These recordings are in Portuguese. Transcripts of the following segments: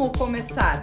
Como começar?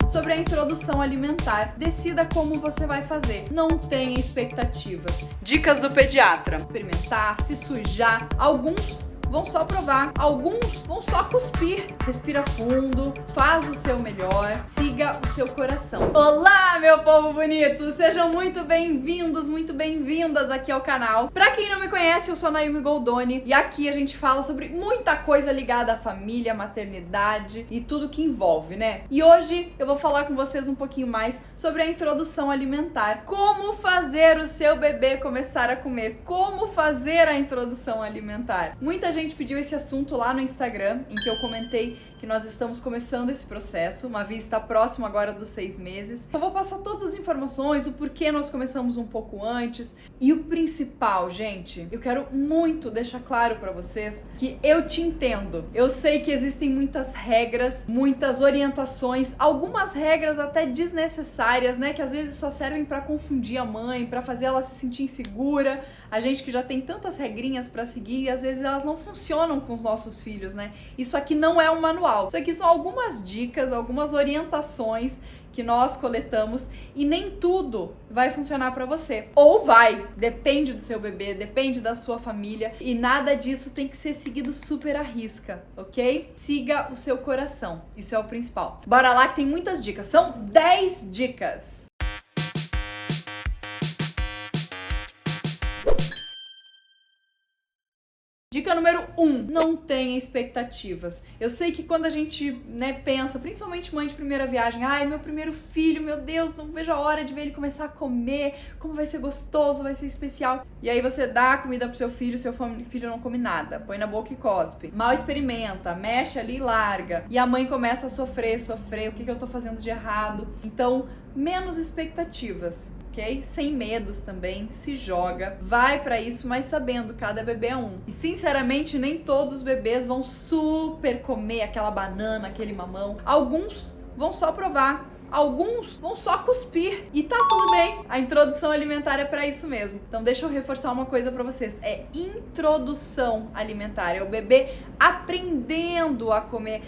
Sobre a introdução alimentar, decida como você vai fazer. Não tenha expectativas. Dicas do pediatra: experimentar, se sujar. Alguns vão só provar, alguns vão só cuspir. Respira fundo, faz o seu melhor, siga o seu coração. Olá, meu povo bonito! Sejam muito bem-vindos, muito bem-vindas aqui ao canal. Pra quem não me conhece, eu sou a Naomi Goldoni e aqui a gente fala sobre muita coisa ligada à família, maternidade e tudo que envolve, né? E hoje eu vou falar com vocês um pouquinho mais sobre a introdução alimentar. Como fazer o seu bebê começar a comer? Como fazer a introdução alimentar? Muita gente pediu esse assunto lá no Instagram, em que eu comentei que nós estamos começando esse processo. Mavi está próximo agora dos 6 meses. Eu vou passar todas as informações, o porquê nós começamos um pouco antes. E o principal, gente, eu quero muito deixar claro para vocês que eu te entendo. Eu sei que existem muitas regras, muitas orientações, algumas regras até desnecessárias, né? Que às vezes só servem para confundir a mãe, para fazer ela se sentir insegura. A gente que já tem tantas regrinhas para seguir e às vezes elas não funcionam com os nossos filhos, né? Isso aqui não é um manual. Isso aqui são algumas dicas, algumas orientações que nós coletamos e nem tudo vai funcionar para você. Ou vai, depende do seu bebê, depende da sua família e nada disso tem que ser seguido super à risca, ok? Siga o seu coração, isso é o principal. Bora lá que tem muitas dicas, são 10 dicas. Dica número 1, não tenha expectativas. Eu sei que quando a gente, pensa, principalmente mãe de primeira viagem, ai, meu primeiro filho, meu Deus, não vejo a hora de ver ele começar a comer, como vai ser gostoso, vai ser especial. E aí você dá a comida pro seu filho não come nada, põe na boca e cospe. Mal experimenta, mexe ali e larga. E a mãe começa a sofrer, o que eu tô fazendo de errado? Então, menos expectativas. Ok? Sem medos também, se joga, vai pra isso, mas sabendo, cada bebê é um. E sinceramente, nem todos os bebês vão super comer aquela banana, aquele mamão. Alguns vão só provar. Alguns vão só cuspir e tá tudo bem. A introdução alimentar é pra isso mesmo. Então deixa eu reforçar uma coisa pra vocês. É introdução alimentar. É o bebê aprendendo a comer,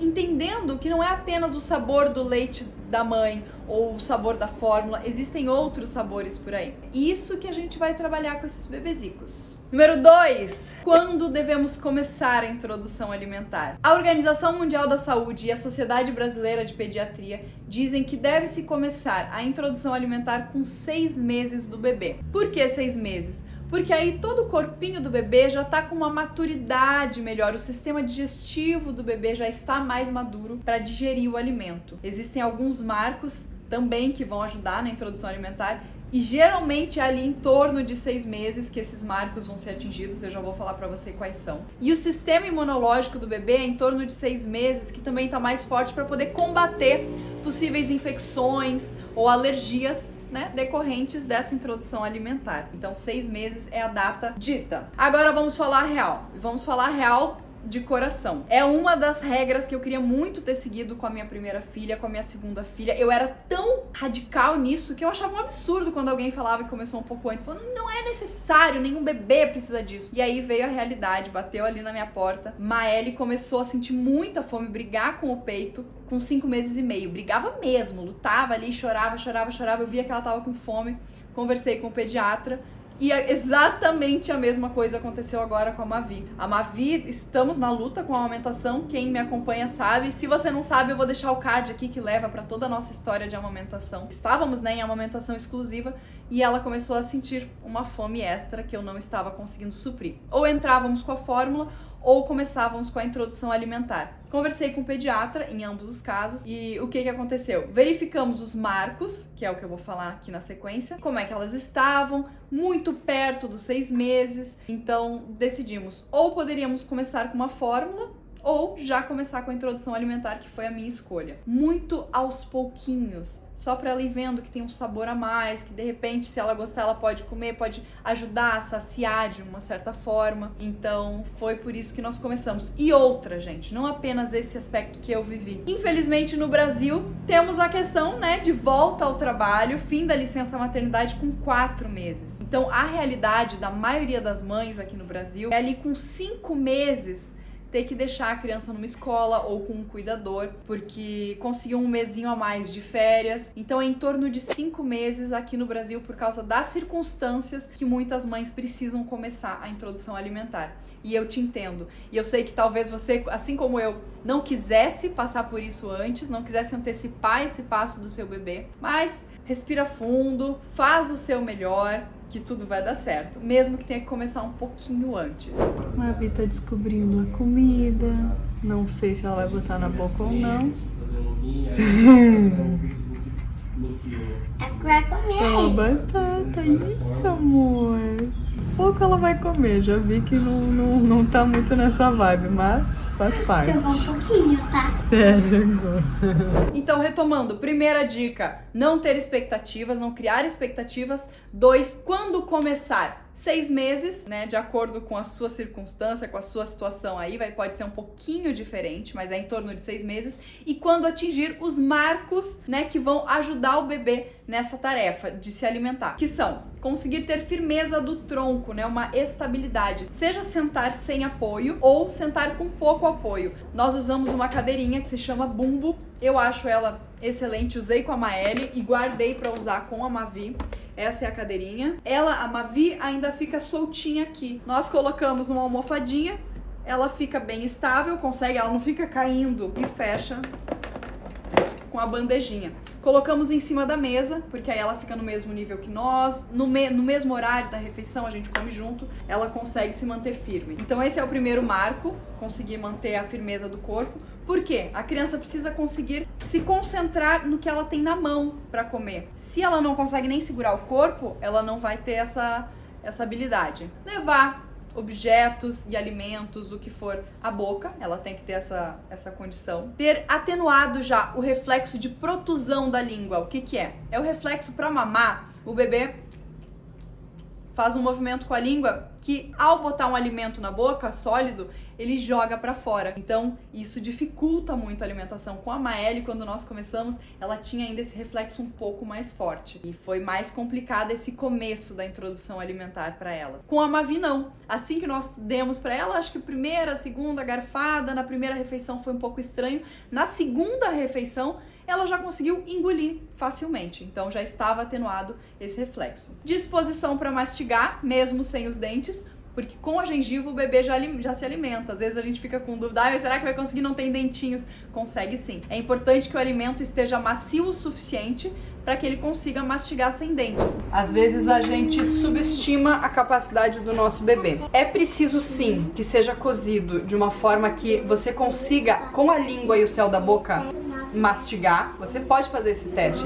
entendendo que não é apenas o sabor do leite da mãe ou o sabor da fórmula. Existem outros sabores por aí. Isso que a gente vai trabalhar com esses bebezicos. Número 2. Quando devemos começar a introdução alimentar? A Organização Mundial da Saúde e a Sociedade Brasileira de Pediatria dizem que deve-se começar a introdução alimentar com 6 meses do bebê. Por que 6 meses? Porque aí todo o corpinho do bebê já está com uma maturidade melhor, o sistema digestivo do bebê já está mais maduro para digerir o alimento. Existem alguns marcos também que vão ajudar na introdução alimentar e geralmente é ali em torno de 6 meses que esses marcos vão ser atingidos, eu já vou falar para você quais são. E o sistema imunológico do bebê é em torno de 6 meses, que também está mais forte para poder combater possíveis infecções ou alergias, decorrentes dessa introdução alimentar. Então 6 meses é a data dita. Agora vamos falar real. Vamos falar real de coração. É uma das regras que eu queria muito ter seguido com a minha primeira filha, com a minha segunda filha. Eu era tão radical nisso que eu achava um absurdo quando alguém falava que começou um pouco antes. Falando, não é necessário, nenhum bebê precisa disso. E aí veio a realidade, bateu ali na minha porta. Maeli começou a sentir muita fome, brigar com o peito com 5 meses e meio. Brigava mesmo, lutava ali, chorava. Eu via que ela tava com fome, conversei com o pediatra. E exatamente a mesma coisa aconteceu agora com a Mavi. A Mavi, estamos na luta com a amamentação, quem me acompanha sabe. Se você não sabe, eu vou deixar o card aqui que leva para toda a nossa história de amamentação. Estávamos, em amamentação exclusiva e ela começou a sentir uma fome extra que eu não estava conseguindo suprir. Ou entrávamos com a fórmula ou começávamos com a introdução alimentar. Conversei com o pediatra em ambos os casos e o que aconteceu? Verificamos os marcos, que é o que eu vou falar aqui na sequência, como é que elas estavam, muito perto dos 6 meses, então decidimos ou poderíamos começar com uma fórmula ou já começar com a introdução alimentar, que foi a minha escolha. Muito aos pouquinhos, só para ela ir vendo que tem um sabor a mais, que de repente, se ela gostar, ela pode comer, pode ajudar a saciar de uma certa forma. Então, foi por isso que nós começamos. E outra, gente, não apenas esse aspecto que eu vivi. Infelizmente, no Brasil, temos a questão, de volta ao trabalho, fim da licença maternidade com 4 meses. Então, a realidade da maioria das mães aqui no Brasil é ali com 5 meses ter que deixar a criança numa escola ou com um cuidador, porque conseguiu um mesinho a mais de férias. Então é em torno de 5 meses aqui no Brasil, por causa das circunstâncias que muitas mães precisam começar a introdução alimentar. E eu te entendo. E eu sei que talvez você, assim como eu, não quisesse passar por isso antes, não quisesse antecipar esse passo do seu bebê, mas respira fundo, faz o seu melhor, que tudo vai dar certo, mesmo que tenha que começar um pouquinho antes. Mavi tá descobrindo a comida, não sei se ela vai botar na boca ou não. Vai comer Ó, batata, isso amor. Pouco ela vai comer, já vi que não tá muito nessa vibe, mas faz parte. Jogou um pouquinho, tá? Sério. Então, retomando, primeira dica, não ter expectativas, não criar expectativas. 2, quando começar? 6 meses, né, de acordo com a sua circunstância, com a sua situação aí, pode ser um pouquinho diferente, mas é em torno de 6 meses. E quando atingir os marcos, né, que vão ajudar o bebê nessa tarefa de se alimentar, que são conseguir ter firmeza do tronco, né, uma estabilidade, seja sentar sem apoio ou sentar com pouco apoio. Nós usamos uma cadeirinha que se chama Bumbo, eu acho ela excelente, usei com a Maeli e guardei para usar com a Mavi. Essa é a cadeirinha. A Mavi ainda fica soltinha aqui. Nós colocamos uma almofadinha, ela fica bem estável, ela não fica caindo e fecha com a bandejinha. Colocamos em cima da mesa, porque aí ela fica no mesmo nível que nós, no mesmo horário da refeição, a gente come junto, ela consegue se manter firme. Então esse é o primeiro marco, conseguir manter a firmeza do corpo. Por quê? A criança precisa conseguir se concentrar no que ela tem na mão para comer. Se ela não consegue nem segurar o corpo, ela não vai ter essa habilidade. Levar objetos e alimentos, o que for, à boca, ela tem que ter essa condição. Ter atenuado já o reflexo de protusão da língua. O que é? É o reflexo para mamar. O bebê faz um movimento com a língua que, ao botar um alimento na boca, sólido, ele joga para fora. Então, isso dificulta muito a alimentação. Com a Maeli, quando nós começamos, ela tinha ainda esse reflexo um pouco mais forte. E foi mais complicado esse começo da introdução alimentar para ela. Com a Mavi, não. Assim que nós demos para ela, acho que a primeira, a segunda garfada, na primeira refeição foi um pouco estranho. Na segunda refeição, ela já conseguiu engolir facilmente, então já estava atenuado esse reflexo. Disposição para mastigar, mesmo sem os dentes, porque com a gengiva o bebê já se alimenta. Às vezes a gente fica com dúvida, mas será que vai conseguir? Não tem dentinhos? Consegue sim. É importante que o alimento esteja macio o suficiente para que ele consiga mastigar sem dentes. Às vezes a gente subestima a capacidade do nosso bebê. É preciso sim que seja cozido de uma forma que você consiga, com a língua e o céu da boca, mastigar. Você pode fazer esse teste.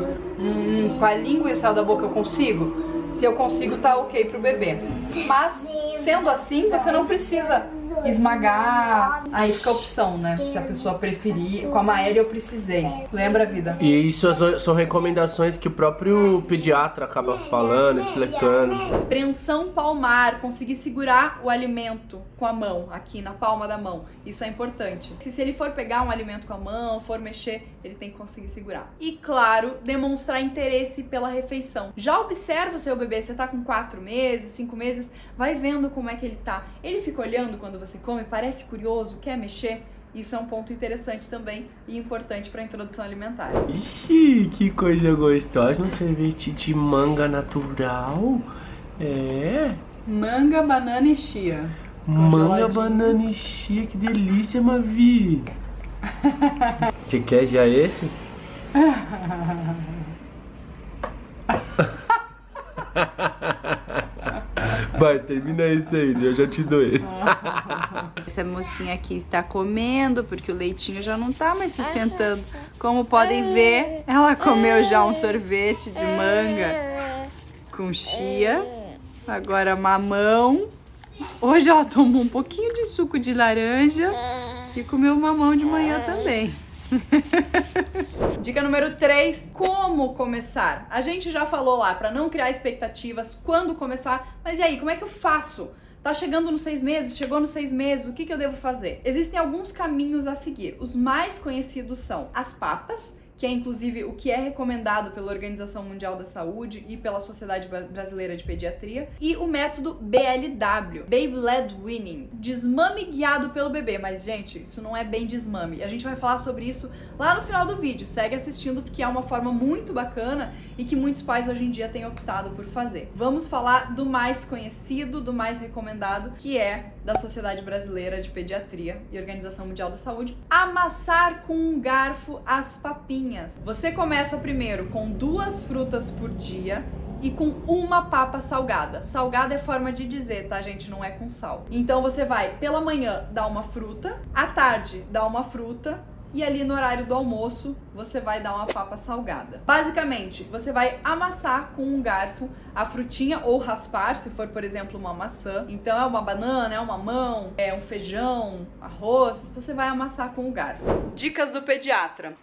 Com a língua e o céu da boca eu consigo? Se eu consigo, tá ok pro bebê. Mas, sendo assim, você não precisa esmagar. Aí fica a opção, né? Se a pessoa preferir. Com a Maeli eu precisei. Lembra, vida? E isso são recomendações que o próprio pediatra acaba falando, explicando. Preensão palmar, conseguir segurar o alimento com a mão, aqui na palma da mão. Isso é importante. Se ele for pegar um alimento com a mão, for mexer, ele tem que conseguir segurar. E claro, demonstrar interesse pela refeição. Já observa o seu bebê, você tá com 4 meses, 5 meses, vai vendo como é que ele tá. Ele fica olhando quando você come, parece curioso, quer mexer. Isso é um ponto interessante também e importante para a introdução alimentar. Ixi, que coisa gostosa, um sorvete de manga natural. É. Manga, banana e chia. Manga, banana e chia, que delícia, Mavi. Você quer já esse? Vai, termina esse aí, eu já te dou esse. Essa mocinha aqui está comendo, porque o leitinho já não tá mais sustentando. Como podem ver, ela comeu já um sorvete de manga com chia. Agora mamão. Hoje ela tomou um pouquinho de suco de laranja e comeu mamão de manhã também. Dica número 3, como começar? A gente já falou lá para não criar expectativas, quando começar, mas e aí, como é que eu faço? Tá chegando nos 6 meses, chegou nos 6 meses, o que eu devo fazer? Existem alguns caminhos a seguir. Os mais conhecidos são as papas que é inclusive o que é recomendado pela Organização Mundial da Saúde e pela Sociedade Brasileira de Pediatria, e o método BLW, Baby Led Weaning, desmame guiado pelo bebê. Mas, gente, isso não é bem desmame. A gente vai falar sobre isso lá no final do vídeo. Segue assistindo porque é uma forma muito bacana e que muitos pais hoje em dia têm optado por fazer. Vamos falar do mais conhecido, do mais recomendado, que é da Sociedade Brasileira de Pediatria e Organização Mundial da Saúde, amassar com um garfo as papinhas. Você começa primeiro com 2 frutas por dia e com uma papa salgada. Salgada é forma de dizer, tá, gente? Não é com sal. Então você vai, pela manhã, dar uma fruta, à tarde, dar uma fruta, e ali no horário do almoço, você vai dar uma papa salgada. Basicamente, você vai amassar com um garfo a frutinha ou raspar, se for, por exemplo, uma maçã. Então é uma banana, é um mamão, é um feijão, arroz. Você vai amassar com o garfo. Dicas do pediatra.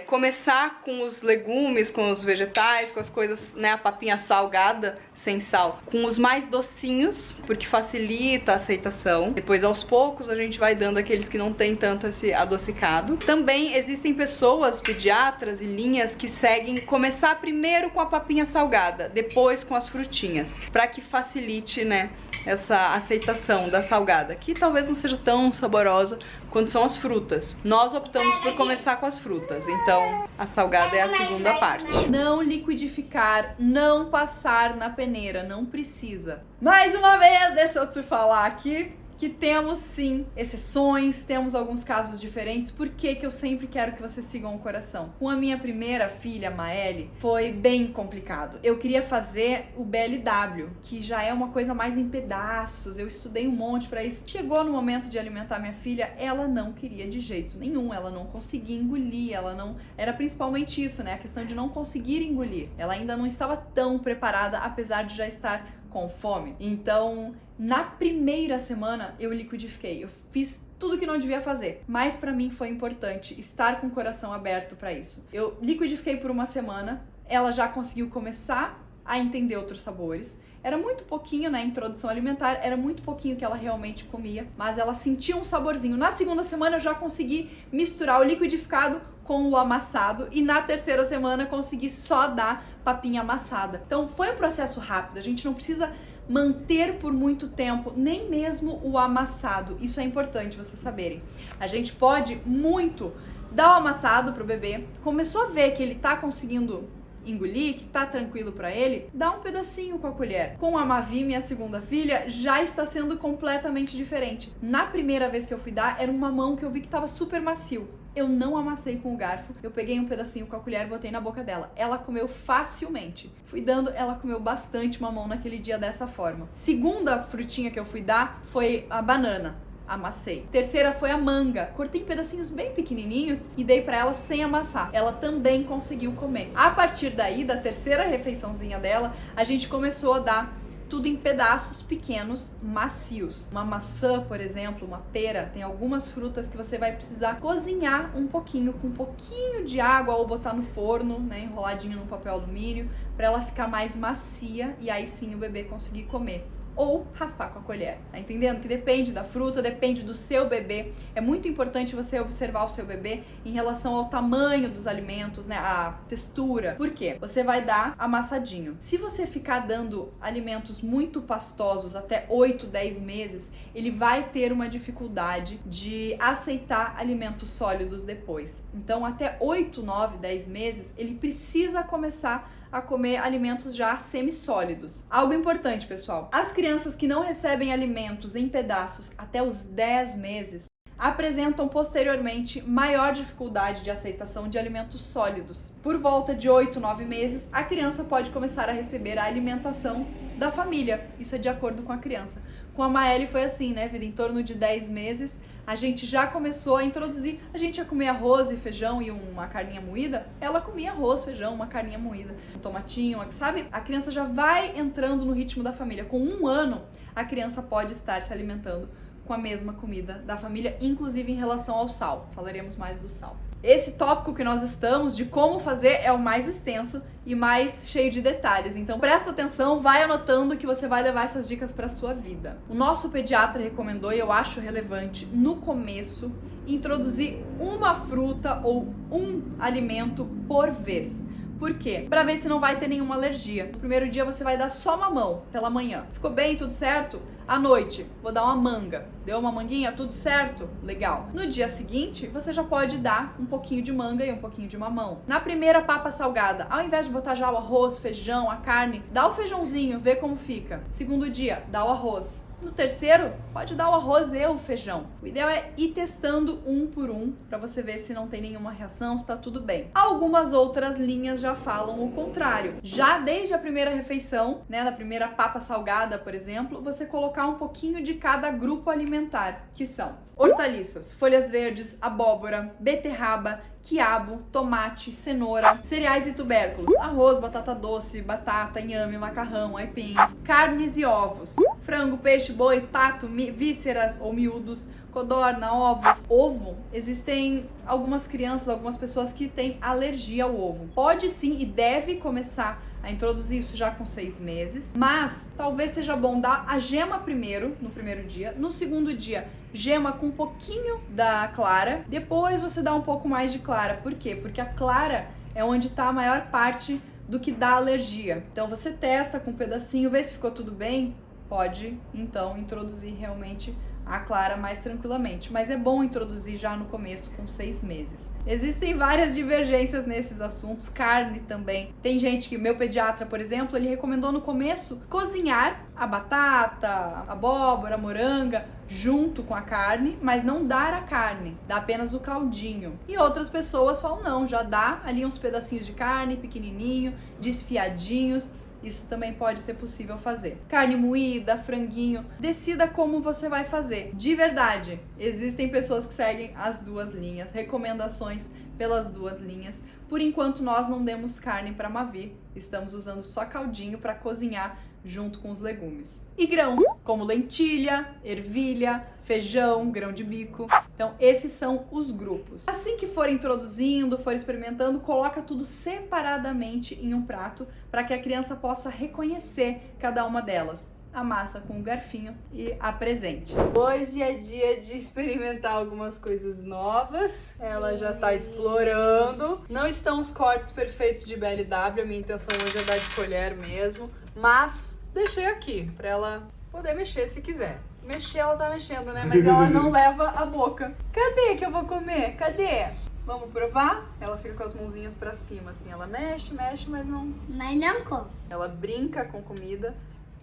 Começar com os legumes, com os vegetais, com as coisas, né, a papinha salgada, sem sal, com os mais docinhos, porque facilita a aceitação. Depois, aos poucos, a gente vai dando aqueles que não tem tanto esse adocicado. Também existem pessoas, pediatras e linhas que seguem começar primeiro com a papinha salgada, depois com as frutinhas, para que facilite, né, essa aceitação da salgada, que talvez não seja tão saborosa quanto são as frutas. Nós optamos por começar com as frutas, então a salgada é a segunda parte. Não liquidificar, não passar na peneira, não precisa. Mais uma vez, deixa eu te falar aqui que temos sim exceções, temos alguns casos diferentes. Por que que eu sempre quero que vocês sigam o coração? Com a minha primeira filha, Maeli, foi bem complicado. Eu queria fazer o BLW, que já é uma coisa mais em pedaços, eu estudei um monte pra isso. Chegou no momento de alimentar minha filha, ela não queria de jeito nenhum, ela não conseguia engolir, ela não... Era principalmente isso, né? A questão de não conseguir engolir. Ela ainda não estava tão preparada, apesar de já estar com fome. Então, na primeira semana, eu liquidifiquei. Eu fiz tudo que não devia fazer. Mas pra mim foi importante estar com o coração aberto pra isso. Eu liquidifiquei por uma semana. Ela já conseguiu começar a entender outros sabores. Era muito pouquinho, né, introdução alimentar, era muito pouquinho que ela realmente comia, mas ela sentia um saborzinho. Na segunda semana eu já consegui misturar o liquidificado com o amassado e na terceira semana consegui só dar papinha amassada. Então foi um processo rápido, a gente não precisa manter por muito tempo, nem mesmo o amassado. Isso é importante vocês saberem. A gente pode muito dar o amassado pro bebê, começou a ver que ele tá conseguindo engolir, que tá tranquilo pra ele, dá um pedacinho com a colher. Com a Mavi, minha segunda filha, já está sendo completamente diferente. Na primeira vez que eu fui dar, era um mamão que eu vi que tava super macio. Eu não amassei com o garfo, eu peguei um pedacinho com a colher e botei na boca dela. Ela comeu facilmente. Fui dando, ela comeu bastante mamão naquele dia dessa forma. Segunda frutinha que eu fui dar foi a banana. Amassei. Terceira foi a manga. Cortei em pedacinhos bem pequenininhos e dei pra ela sem amassar. Ela também conseguiu comer. A partir daí, da terceira refeiçãozinha dela, a gente começou a dar tudo em pedaços pequenos, macios. Uma maçã, por exemplo, uma pera, tem algumas frutas que você vai precisar cozinhar um pouquinho, com um pouquinho de água ou botar no forno, né, enroladinho no papel alumínio, pra ela ficar mais macia e aí sim o bebê conseguir comer. Ou raspar com a colher, tá entendendo? Que depende da fruta, depende do seu bebê. É muito importante você observar o seu bebê em relação ao tamanho dos alimentos, né? A textura. Por quê? Você vai dar amassadinho. Se você ficar dando alimentos muito pastosos até 8, 10 meses, ele vai ter uma dificuldade de aceitar alimentos sólidos depois. Então, até 8, 9, 10 meses, ele precisa começar a comer alimentos já semissólidos. Algo importante, pessoal. As crianças que não recebem alimentos em pedaços até os 10 meses apresentam posteriormente maior dificuldade de aceitação de alimentos sólidos. Por volta de 8, 9 meses, a criança pode começar a receber a alimentação da família. Isso é de acordo com a criança. Com a Maeli foi assim, né, vida? Em torno de 10 meses, a gente já começou a introduzir, a gente ia comer arroz e feijão e uma carninha moída, ela comia arroz, feijão, uma carninha moída, um tomatinho, sabe? A criança já vai entrando no ritmo da família. Com 1 ano, a criança pode estar se alimentando com a mesma comida da família, inclusive em relação ao sal. Falaremos mais do sal. Esse tópico que nós estamos de como fazer é o mais extenso e mais cheio de detalhes. Então presta atenção, vai anotando que você vai levar essas dicas para sua vida. O nosso pediatra recomendou, e eu acho relevante, no começo, introduzir uma fruta ou um alimento por vez. Por quê? Pra ver se não vai ter nenhuma alergia. No primeiro dia você vai dar só mamão pela manhã. Ficou bem? Tudo certo? À noite, vou dar uma manga. Deu uma manguinha? Tudo certo? Legal. No dia seguinte, você já pode dar um pouquinho de manga e um pouquinho de mamão. Na primeira papa salgada, ao invés de botar já o arroz, feijão, a carne, dá o feijãozinho, vê como fica. Segundo dia, dá o arroz. No terceiro, pode dar o arroz e o feijão. O ideal é ir testando um por um, pra você ver se não tem nenhuma reação, se tá tudo bem. Algumas outras linhas já falam o contrário. Já desde a primeira refeição, né, na primeira papa salgada, por exemplo, você colocar um pouquinho de cada grupo alimentar, que são hortaliças, folhas verdes, abóbora, beterraba, quiabo, tomate, cenoura, cereais e tubérculos, arroz, batata doce, batata, inhame, macarrão, aipim, carnes e ovos, frango, peixe, boi, pato, vísceras ou miúdos, codorna, ovos. Ovo, existem algumas crianças, algumas pessoas que têm alergia ao ovo. Pode sim e deve começar a introduzir isso já com 6 meses, mas talvez seja bom dar a gema primeiro, no primeiro dia, no segundo dia gema com um pouquinho da clara, depois você dá um pouco mais de clara. Por quê? Porque a clara é onde está a maior parte do que dá alergia. Então você testa com um pedacinho, vê se ficou tudo bem, pode então introduzir realmente a clara mais tranquilamente, mas é bom introduzir já no começo com 6 meses. Existem várias divergências nesses assuntos, carne também. Tem gente que, meu pediatra, por exemplo, ele recomendou no começo cozinhar a batata, a abóbora, a moranga, junto com a carne, mas não dar a carne, dá apenas o caldinho. E outras pessoas falam, não, já dá ali uns pedacinhos de carne, pequenininho, desfiadinhos. Isso também pode ser possível fazer. Carne moída, franguinho, decida como você vai fazer. De verdade, existem pessoas que seguem as duas linhas, recomendações pelas duas linhas. Por enquanto nós não demos carne para Mavi, estamos usando só caldinho para cozinhar junto com os legumes. E grãos, como lentilha, ervilha, feijão, grão de bico. Então, esses são os grupos. Assim que for introduzindo, for experimentando, coloca tudo separadamente em um prato para que a criança possa reconhecer cada uma delas. Amassa com um garfinho e apresente. Hoje é dia de experimentar algumas coisas novas. Ela já tá explorando. Não estão os cortes perfeitos de BLW, a minha intenção hoje é dar de colher mesmo, mas deixei aqui pra ela poder mexer se quiser. Mexer ela tá mexendo, né? Mas ela não leva a boca. Cadê que eu vou comer? Cadê? Vamos provar? Ela fica com as mãozinhas pra cima, assim. Ela mexe, mas não... Mas não come. Ela brinca com comida,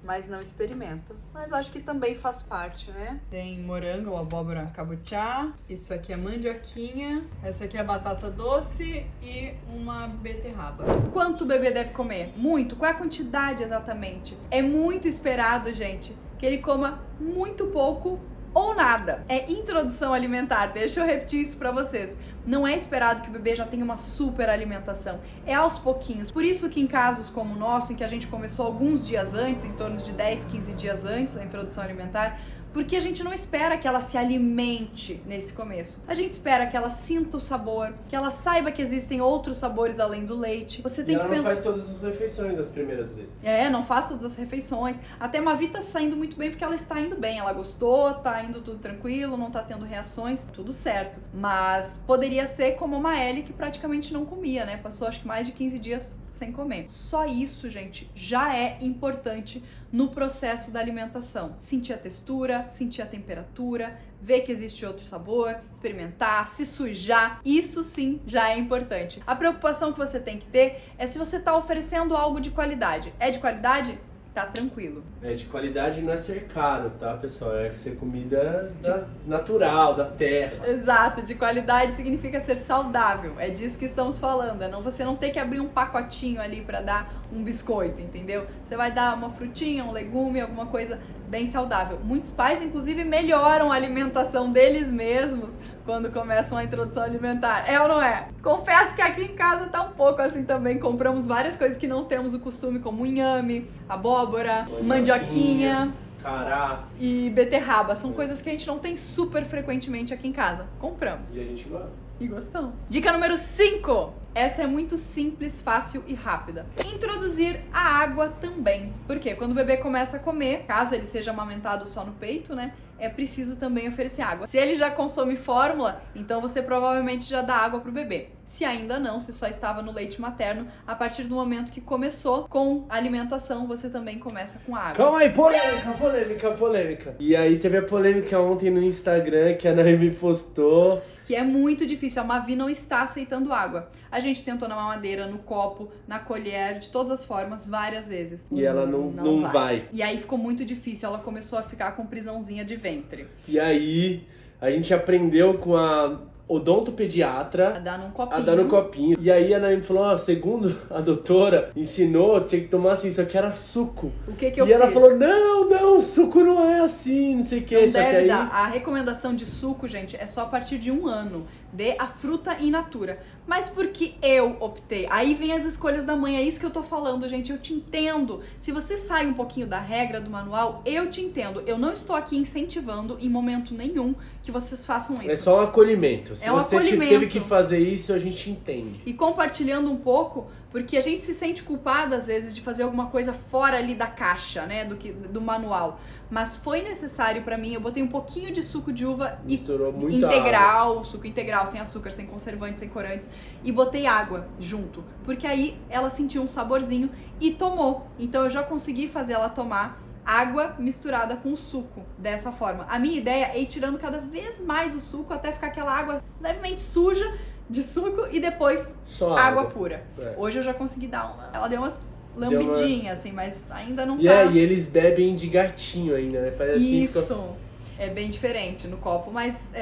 mas não experimenta. Mas acho que também faz parte, né? Tem morango ou abóbora cabotiá. Isso aqui é mandioquinha. Essa aqui é batata doce e uma beterraba. Quanto o bebê deve comer? Muito? Qual é a quantidade exatamente? É muito esperado, gente, que ele coma muito pouco ou nada. É introdução alimentar, deixa eu repetir isso pra vocês. Não é esperado que o bebê já tenha uma super alimentação, é aos pouquinhos. Por isso que em casos como o nosso, em que a gente começou alguns dias antes, em torno de 10, 15 dias antes da introdução alimentar, porque a gente não espera que ela se alimente nesse começo. A gente espera que ela sinta o sabor, que ela saiba que existem outros sabores além do leite. Você tem e ela que não pensar... faz todas as refeições as primeiras vezes. É, não faz todas as refeições. Até a Mavi tá saindo muito bem porque ela está indo bem. Ela gostou, tá indo tudo tranquilo, não tá tendo reações, tudo certo. Mas poderia ser como uma Ellie que praticamente não comia, né? Passou acho que mais de 15 dias sem comer. Só isso, gente, já é importante no processo da alimentação. Sentir a textura, sentir a temperatura, ver que existe outro sabor, experimentar, se sujar, isso sim já é importante. A preocupação que você tem que ter é se você está oferecendo algo de qualidade. É de qualidade? Tá tranquilo. É de qualidade, não é ser caro, tá, pessoal? É ser comida natural, da terra. Exato, de qualidade significa ser saudável. É disso que estamos falando. É você não ter que abrir um pacotinho ali para dar um biscoito, entendeu? Você vai dar uma frutinha, um legume, alguma coisa bem saudável. Muitos pais, inclusive, melhoram a alimentação deles mesmos quando começam a introdução alimentar. É ou não é? Confesso que aqui em casa tá um pouco assim também. Compramos várias coisas que não temos o costume, como inhame, abóbora, mandioquinha, cará e beterraba. São coisas que a gente não tem super frequentemente aqui em casa. Compramos. e a gente gosta. E gostamos. Dica número 5. Essa é muito simples, fácil e rápida. Introduzir a água também. Por quê? Quando o bebê começa a comer, caso ele seja amamentado só no peito, né? é preciso também oferecer água. Se ele já consome fórmula, então você provavelmente já dá água pro bebê. Se ainda não, se só estava no leite materno, a partir do momento que começou com alimentação, você também começa com água. Calma aí, polêmica. E aí teve a polêmica ontem no Instagram que a Naime postou. Que é muito difícil, a Mavi não está aceitando água. A gente tentou na mamadeira, no copo, na colher, de todas as formas, várias vezes. E ela não vai. E aí ficou muito difícil, ela começou a ficar com prisãozinha de ventre. E aí a gente aprendeu com a odontopediatra A dar num copinho. E aí a Naime falou, ó, segundo a doutora, ensinou, tinha que tomar assim, isso aqui era suco. O que eu fiz? E ela fiz? falou, não, suco não é assim, não sei o que. Não Só que deve aí... dar. A recomendação de suco, gente, é só a partir de 1 ano. Dê a fruta in natura. Mas porque eu optei? Aí vem as escolhas da mãe, é isso que eu tô falando, gente. Eu te entendo. Se você sai um pouquinho da regra, do manual, eu te entendo. Eu não estou aqui incentivando em momento nenhum que vocês façam isso. É só um acolhimento. Se É um você acolhimento. teve que fazer isso, a gente entende. E compartilhando um pouco, porque a gente se sente culpada às vezes de fazer alguma coisa fora ali da caixa, né, do manual. Mas foi necessário pra mim, eu botei um pouquinho de suco de uva Misturou muita integral, suco integral, sem açúcar, sem conservantes, sem corantes, e botei água junto, porque aí ela sentiu um saborzinho e tomou. Então eu já consegui fazer ela tomar água misturada com suco, dessa forma. A minha ideia é ir tirando cada vez mais o suco até ficar aquela água levemente suja de suco e depois só água pura. É. Hoje eu já consegui dar uma... Ela deu uma lambidinha, assim, mas ainda não tá... E eles bebem de gatinho ainda, né? Faz assim, Isso. fica... É bem diferente no copo, mas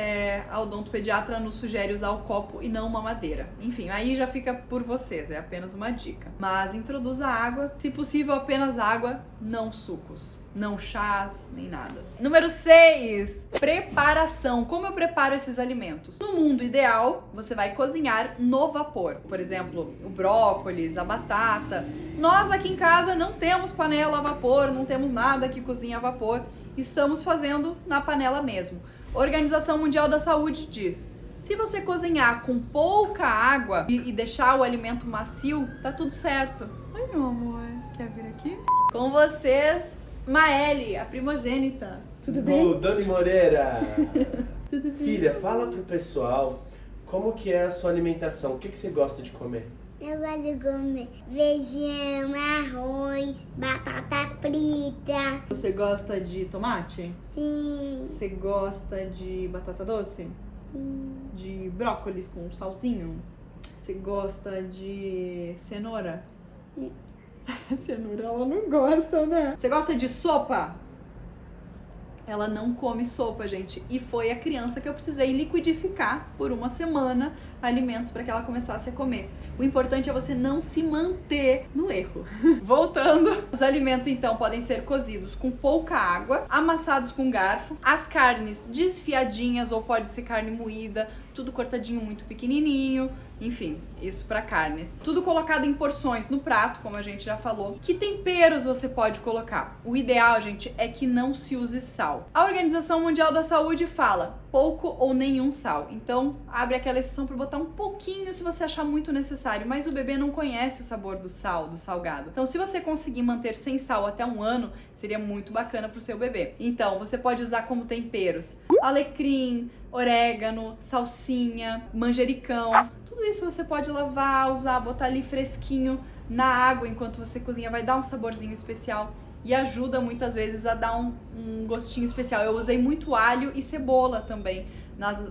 a odontopediatra nos sugere usar o copo e não uma madeira. Enfim, aí já fica por vocês, é apenas uma dica. Mas introduza água, se possível apenas água, não sucos. Não chás, nem nada. Número 6, preparação. Como eu preparo esses alimentos? No mundo ideal, você vai cozinhar no vapor. Por exemplo, o brócolis, a batata. Nós aqui em casa não temos panela a vapor, não temos nada que cozinha a vapor. Estamos fazendo na panela mesmo. A Organização Mundial da Saúde diz: se você cozinhar com pouca água e deixar o alimento macio, tá tudo certo. Oi, meu amor, quer vir aqui? Com vocês, Maeli, a primogênita. Tudo bem? Dani Moreira! Tudo bem? Filha, fala pro pessoal como que é a sua alimentação. O que você gosta de comer? Eu gosto de comer feijão, arroz, batata frita. Você gosta de tomate? Sim, Você gosta de batata doce? sim. De brócolis com salzinho? Você gosta de cenoura? Cenoura ela não gosta, né? Você gosta de sopa? Ela não come sopa, gente. E foi a criança que eu precisei liquidificar por 1 semana alimentos para que ela começasse a comer. O importante é você não se manter no erro. Voltando, os alimentos então podem ser cozidos com pouca água, amassados com garfo, as carnes desfiadinhas ou pode ser carne moída, tudo cortadinho muito pequenininho. Enfim, isso para carnes. Tudo colocado em porções no prato, como a gente já falou. Que temperos você pode colocar? O ideal, gente, é que não se use sal. A Organização Mundial da Saúde fala pouco ou nenhum sal. Então, abre aquela exceção para botar um pouquinho se você achar muito necessário. Mas o bebê não conhece o sabor do sal, do salgado. Então, se você conseguir manter sem sal até 1 ano, seria muito bacana pro seu bebê. Então, você pode usar como temperos alecrim, orégano, salsinha, manjericão. Tudo isso você pode lavar, usar, botar ali fresquinho na água enquanto você cozinha. Vai dar um saborzinho especial e ajuda muitas vezes a dar um gostinho especial. Eu usei muito alho e cebola também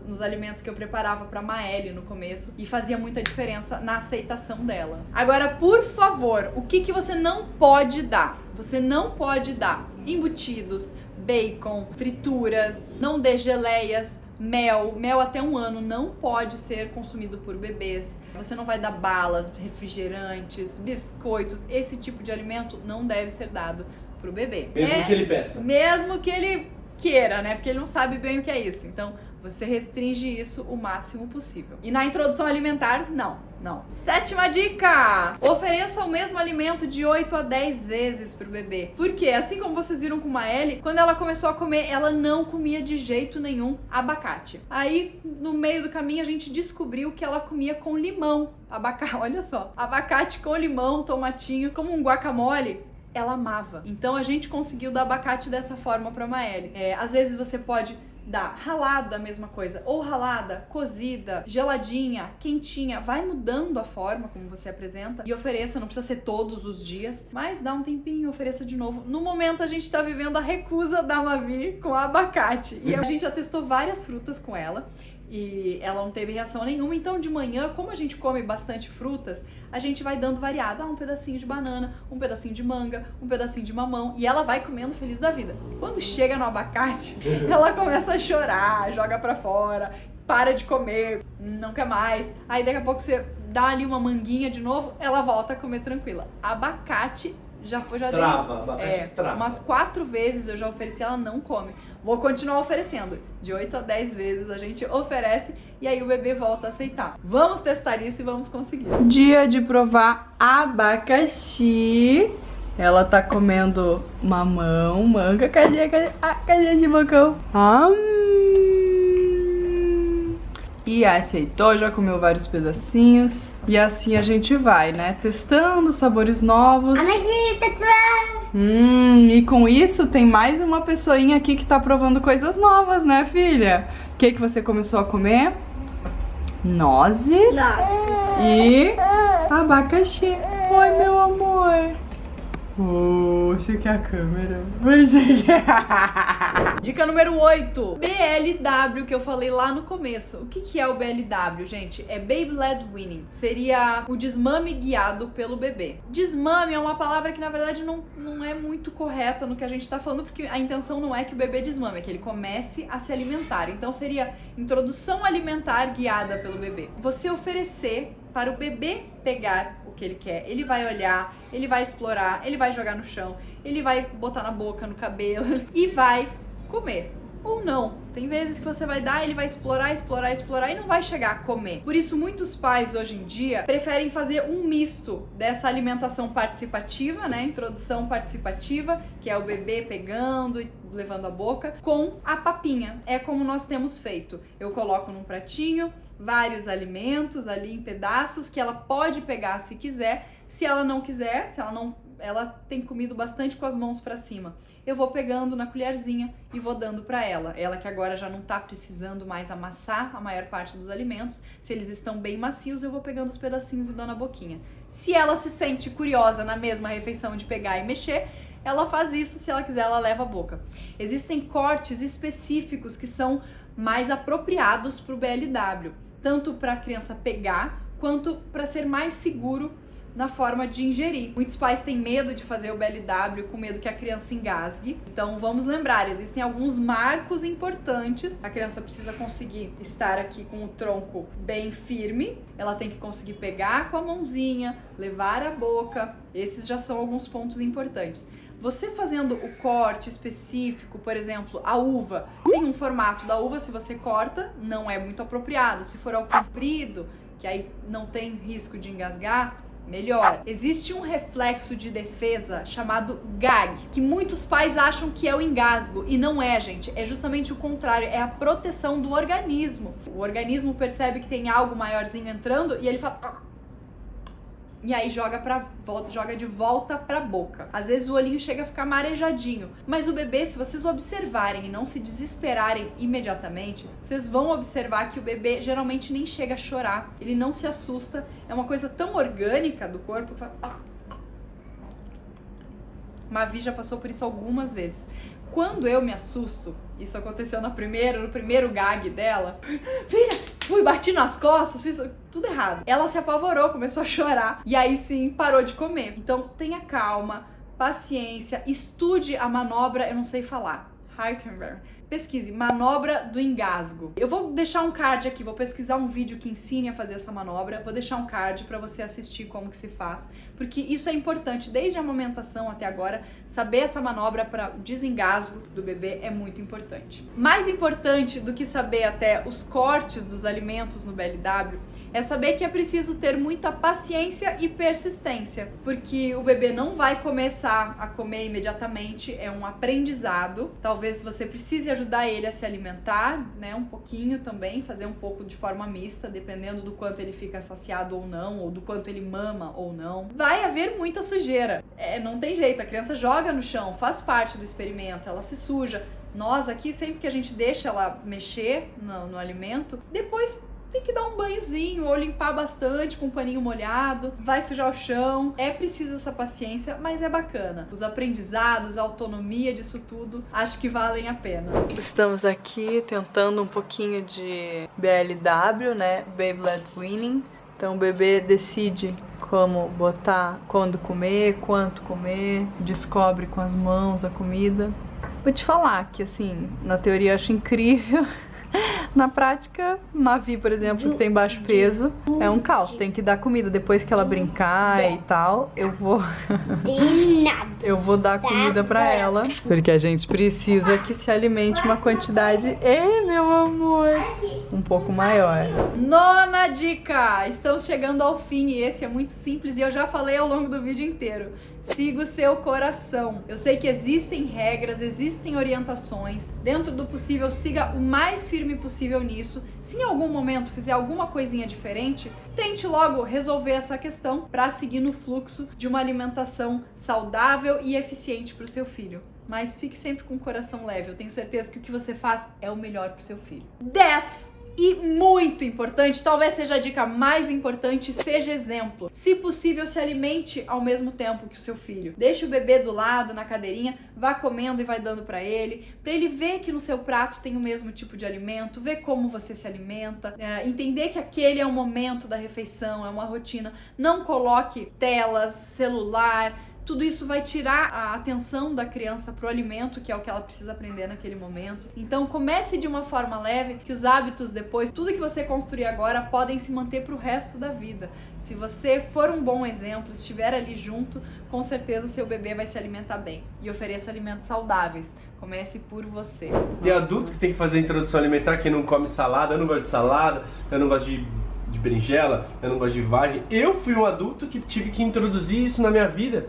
nos alimentos que eu preparava para Maeli no começo e fazia muita diferença na aceitação dela. Agora, por favor, o que você não pode dar? Você não pode dar embutidos, bacon, frituras, não dê geleias, mel até 1 ano não pode ser consumido por bebês. Você não vai dar balas, refrigerantes, biscoitos. Esse tipo de alimento não deve ser dado pro bebê. Mesmo que ele peça. Mesmo que ele queira, né? Porque ele não sabe bem o que é isso. Então, você restringe isso o máximo possível. E na introdução alimentar, não. 7ª dica! Ofereça o mesmo alimento de 8 a 10 vezes pro bebê. Por quê? Assim como vocês viram com a Maeli, quando ela começou a comer, ela não comia de jeito nenhum abacate. Aí, no meio do caminho, a gente descobriu que ela comia com limão. Abacate, olha só. Abacate com limão, tomatinho, como um guacamole. ela amava. Então a gente conseguiu dar abacate dessa forma pra Maeli. Às vezes você pode dar ralada, a mesma coisa, ou ralada, cozida, geladinha, quentinha, vai mudando a forma como você apresenta e ofereça, não precisa ser todos os dias, mas dá um tempinho, ofereça de novo. No momento a gente tá vivendo a recusa da Mavi com abacate e a gente já testou várias frutas com ela e ela não teve reação nenhuma, então de manhã, como a gente come bastante frutas, a gente vai dando variado, um pedacinho de banana, um pedacinho de manga, um pedacinho de mamão, e ela vai comendo feliz da vida. Quando chega no abacate, ela começa a chorar, joga pra fora, para de comer, não quer mais, aí daqui a pouco você dá ali uma manguinha de novo, ela volta a comer tranquila. Abacate trava. Umas 4 vezes eu já ofereci, ela não come. Vou continuar oferecendo. De 8 a 10 vezes a gente oferece e aí o bebê volta a aceitar. Vamos testar isso e vamos conseguir. Dia de provar abacaxi. Ela tá comendo mamão, manga, cadê de bocão? E aceitou, já comeu vários pedacinhos. E assim a gente vai, né? Testando sabores novos. E com isso tem mais uma pessoinha aqui que tá provando coisas novas, né, filha? O que você começou a comer? Nozes e abacaxi. Oi, meu amor. Você quer a câmera? Dica número 8. BLW, que eu falei lá no começo. O que é o BLW, gente? É Baby Led Weaning. Seria o desmame guiado pelo bebê. Desmame é uma palavra que, na verdade, não é muito correta no que a gente tá falando, porque a intenção não é que o bebê desmame, é que ele comece a se alimentar. Então, seria introdução alimentar guiada pelo bebê. Você oferecer para o bebê pegar o que ele quer. Ele vai olhar, ele vai explorar, ele vai jogar no chão, ele vai botar na boca, no cabelo e vai comer. Ou não. Tem vezes que você vai dar, ele vai explorar e não vai chegar a comer. Por isso, muitos pais hoje em dia preferem fazer um misto dessa alimentação participativa, né? Introdução participativa, que é o bebê pegando e levando a boca, com a papinha. É como nós temos feito. Eu coloco num pratinho vários alimentos ali em pedaços que ela pode pegar se quiser. Se ela não quiser, ela tem comido bastante com as mãos pra cima. Eu vou pegando na colherzinha e vou dando pra ela. Ela que agora já não tá precisando mais amassar a maior parte dos alimentos. Se eles estão bem macios, eu vou pegando os pedacinhos e dou na boquinha. Se ela se sente curiosa na mesma refeição de pegar e mexer, ela faz isso. Se ela quiser, ela leva a boca. Existem cortes específicos que são mais apropriados pro BLW. Tanto pra criança pegar, quanto pra ser mais seguro na forma de ingerir. Muitos pais têm medo de fazer o BLW com medo que a criança engasgue. Então vamos lembrar, existem alguns marcos importantes. A criança precisa conseguir estar aqui com o tronco bem firme. Ela tem que conseguir pegar com a mãozinha, levar à boca. Esses já são alguns pontos importantes. Você fazendo o corte específico, por exemplo, a uva, tem um formato da uva, se você corta, não é muito apropriado. Se for ao comprido, que aí não tem risco de engasgar, melhor. Existe um reflexo de defesa chamado gag, que muitos pais acham que é o engasgo, e não é, gente. É justamente o contrário, é a proteção do organismo. O organismo percebe que tem algo maiorzinho entrando e ele fala... E aí joga de volta pra boca. Às vezes o olhinho chega a ficar marejadinho. Mas o bebê, se vocês observarem e não se desesperarem imediatamente, vocês vão observar que o bebê geralmente nem chega a chorar. Ele não se assusta. É uma coisa tão orgânica do corpo. Mavi já passou por isso algumas vezes. Quando eu me assusto, isso aconteceu no primeiro gag dela. Filha, bati nas costas, fiz tudo errado. Ela se apavorou, começou a chorar e aí sim parou de comer. Então tenha calma, paciência, estude a manobra, eu não sei falar. Pesquise, manobra do engasgo. Eu vou deixar um card aqui, vou pesquisar um vídeo que ensine a fazer essa manobra, vou deixar um card pra você assistir como que se faz, porque isso é importante, desde a amamentação até agora, saber essa manobra para desengasgo do bebê é muito importante. Mais importante do que saber até os cortes dos alimentos no BLW, é saber que é preciso ter muita paciência e persistência, porque o bebê não vai começar a comer imediatamente, é um aprendizado. Talvez você precise ajudar ele a se alimentar, né, um pouquinho também, fazer um pouco de forma mista, dependendo do quanto ele fica saciado ou não, ou do quanto ele mama ou não. Vai haver muita sujeira. não tem jeito, a criança joga no chão, faz parte do experimento, ela se suja. Nós aqui, sempre que a gente deixa ela mexer no alimento, depois tem que dar um banhozinho ou limpar bastante com um paninho molhado, vai sujar o chão. É preciso essa paciência, mas é bacana. Os aprendizados, a autonomia disso tudo, acho que valem a pena. Estamos aqui tentando um pouquinho de BLW, né? Baby Led Weaning. Então o bebê decide como botar, quando comer, quanto comer, descobre com as mãos a comida. Vou te falar que, assim, na teoria eu acho incrível. Na prática, Mavi, por exemplo, que tem baixo peso, é um caos. Tem que dar comida depois que ela brincar e tal. Eu vou dar comida pra ela, porque a gente precisa que se alimente uma quantidade, meu amor, um pouco maior. Nona dica! Estamos chegando ao fim e esse é muito simples e eu já falei ao longo do vídeo inteiro. Siga o seu coração. Eu sei que existem regras, existem orientações. Dentro do possível, siga o mais firme possível nisso. Se em algum momento fizer alguma coisinha diferente, tente logo resolver essa questão para seguir no fluxo de uma alimentação saudável e eficiente para o seu filho. Mas fique sempre com o coração leve. Eu tenho certeza que o que você faz é o melhor para o seu filho. 10! E muito importante, talvez seja a dica mais importante, seja exemplo. Se possível, se alimente ao mesmo tempo que o seu filho. Deixe o bebê do lado, na cadeirinha, vá comendo e vai dando pra ele ver que no seu prato tem o mesmo tipo de alimento, ver como você se alimenta, entender que aquele é o momento da refeição, é uma rotina. Não coloque telas, celular. Tudo isso vai tirar a atenção da criança pro alimento, que é o que ela precisa aprender naquele momento. Então comece de uma forma leve, que os hábitos depois, tudo que você construir agora, podem se manter pro resto da vida. Se você for um bom exemplo, estiver ali junto, com certeza seu bebê vai se alimentar bem. E ofereça alimentos saudáveis. Comece por você. Tem adulto que tem que fazer a introdução alimentar, que não come salada. Eu não gosto de salada, eu não gosto de berinjela, eu não gosto de vagem. Eu fui um adulto que tive que introduzir isso na minha vida.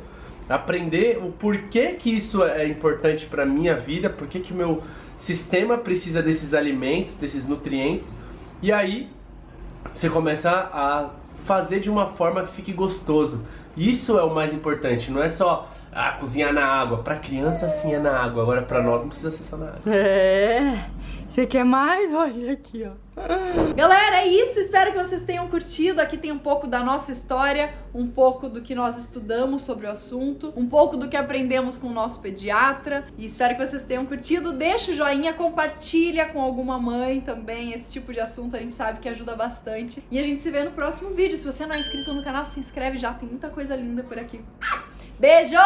Aprender o porquê que isso é importante para minha vida, porquê que o meu sistema precisa desses alimentos, desses nutrientes. E aí você começa a fazer de uma forma que fique gostoso. Isso é o mais importante, não é só cozinhar na água. Para criança sim é na água, agora para nós não precisa ser só na água. Você quer mais? Olha aqui, ó. Galera, é isso. Espero que vocês tenham curtido. Aqui tem um pouco da nossa história, um pouco do que nós estudamos sobre o assunto, um pouco do que aprendemos com o nosso pediatra. E espero que vocês tenham curtido. Deixa o joinha, compartilha com alguma mãe também. Esse tipo de assunto a gente sabe que ajuda bastante. E a gente se vê no próximo vídeo. Se você não é inscrito no canal, se inscreve já. Tem muita coisa linda por aqui. Beijo!